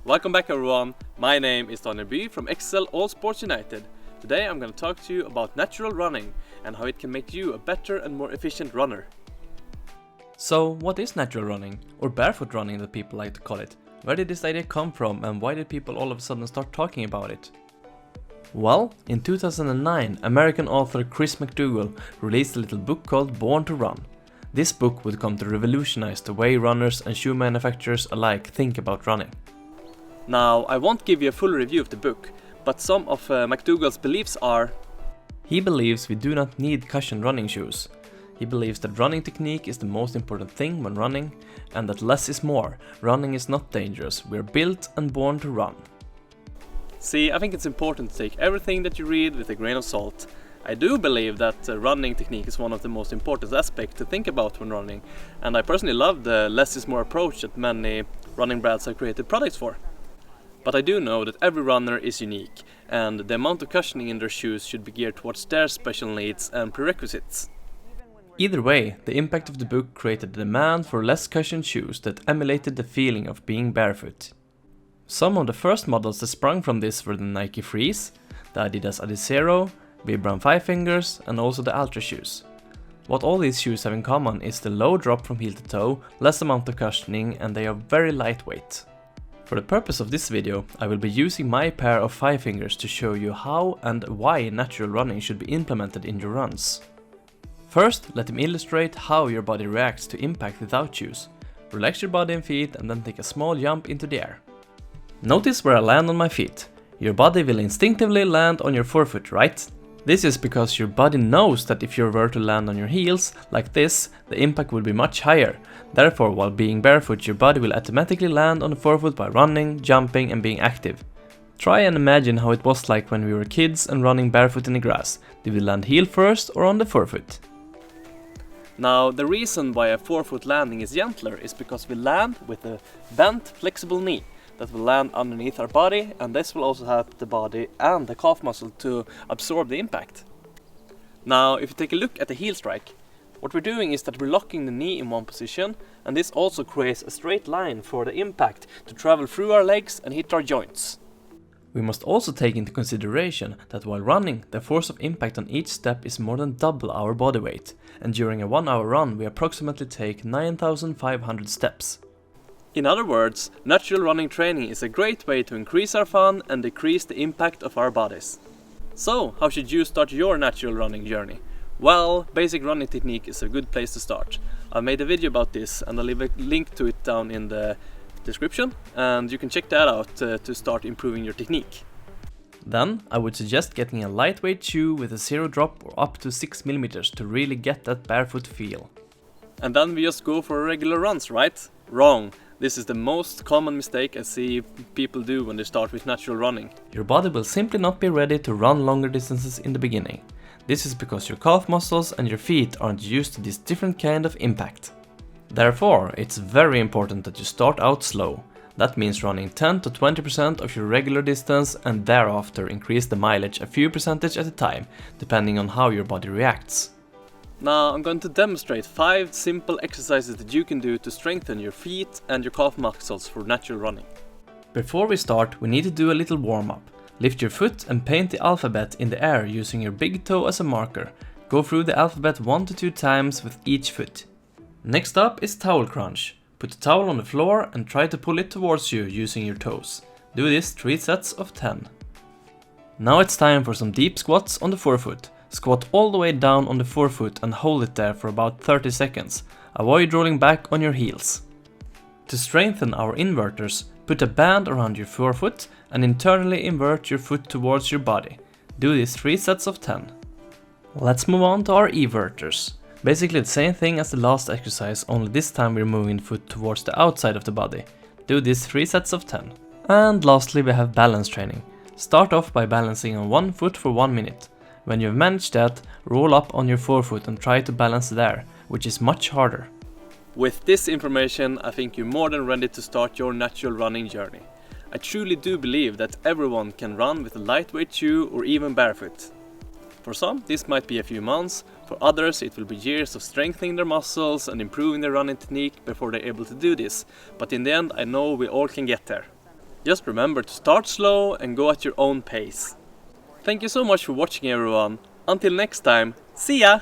Welcome back everyone, my name is Daniel B from Excel All Sports United. Today I'm going to talk to you about natural running and how it can make you a better and more efficient runner. So, what is natural running, or barefoot running that people like to call it? Where did this idea come from and why did people all of a sudden start talking about it? Well, in 2009, American author Chris MacDougall released a little book called Born to Run. This book would come to revolutionize the way runners and shoe manufacturers alike think about running. Now, I won't give you a full review of the book, but some of MacDougall's beliefs are: he believes we do not need cushioned running shoes. He believes that running technique is the most important thing when running, and that less is more. Running is not dangerous, we're built and born to run. See, I think it's important to take everything that you read with a grain of salt. I do believe that running technique is one of the most important aspects to think about when running, and I personally love the less is more approach that many running brands have created products for. But I do know that every runner is unique, and the amount of cushioning in their shoes should be geared towards their special needs and prerequisites. Either way, the impact of the book created a demand for less cushioned shoes that emulated the feeling of being barefoot. Some of the first models that sprung from this were the Nike Freeze, the Adidas Adizero, Vibram Five Fingers, and also the Ultra shoes. What all these shoes have in common is the low drop from heel to toe, less amount of cushioning, and they are very lightweight. For the purpose of this video, I will be using my pair of Five Fingers to show you how and why natural running should be implemented in your runs. First, let me illustrate how your body reacts to impact without shoes. Relax your body and feet and then take a small jump into the air. Notice where I land on my feet. Your body will instinctively land on your forefoot, right? This is because your body knows that if you were to land on your heels, like this, the impact will be much higher. Therefore, while being barefoot, your body will automatically land on the forefoot by running, jumping and being active. Try and imagine how it was like when we were kids and running barefoot in the grass. Did we land heel first or on the forefoot? Now, the reason why a forefoot landing is gentler is because we land with a bent, flexible knee that will land underneath our body, and this will also help the body and the calf muscle to absorb the impact. Now, if you take a look at the heel strike, what we're doing is that we're locking the knee in one position, and this also creates a straight line for the impact to travel through our legs and hit our joints. We must also take into consideration that while running, the force of impact on each step is more than double our body weight, and during a 1 hour run we approximately take 9,500 steps. In other words, natural running training is a great way to increase our fun and decrease the impact of our bodies. So, how should you start your natural running journey? Well, basic running technique is a good place to start. I made a video about this and I'll leave a link to it down in the description, and you can check that out to start improving your technique. Then, I would suggest getting a lightweight shoe with a zero drop or up to 6mm to really get that barefoot feel. And then we just go for regular runs, right? Wrong. This is the most common mistake I see people do when they start with natural running. Your body will simply not be ready to run longer distances in the beginning. This is because your calf muscles and your feet aren't used to this different kind of impact. Therefore, it's very important that you start out slow. That means running 10 to 20% of your regular distance and thereafter increase the mileage a few percentage at a time, depending on how your body reacts. Now I'm going to demonstrate 5 simple exercises that you can do to strengthen your feet and your calf muscles for natural running. Before we start, we need to do a little warm-up. Lift your foot and paint the alphabet in the air using your big toe as a marker. Go through the alphabet 1 to 2 times with each foot. Next up is towel crunch. Put the towel on the floor and try to pull it towards you using your toes. Do this 3 sets of 10. Now it's time for some deep squats on the forefoot. Squat all the way down on the forefoot and hold it there for about 30 seconds. Avoid rolling back on your heels. To strengthen our inverters, put a band around your forefoot and internally invert your foot towards your body. Do this 3 sets of 10. Let's move on to our everters. Basically the same thing as the last exercise, only this time we're moving the foot towards the outside of the body. Do this 3 sets of 10. And lastly we have balance training. Start off by balancing on one foot for 1 minute. When you've managed that, roll up on your forefoot and try to balance there, which is much harder. With this information, I think you're more than ready to start your natural running journey. I truly do believe that everyone can run with a lightweight shoe or even barefoot. For some, this might be a few months, for others it will be years of strengthening their muscles and improving their running technique before they're able to do this, but in the end I know we all can get there. Just remember to start slow and go at your own pace. Thank you so much for watching everyone. Until next time, see ya!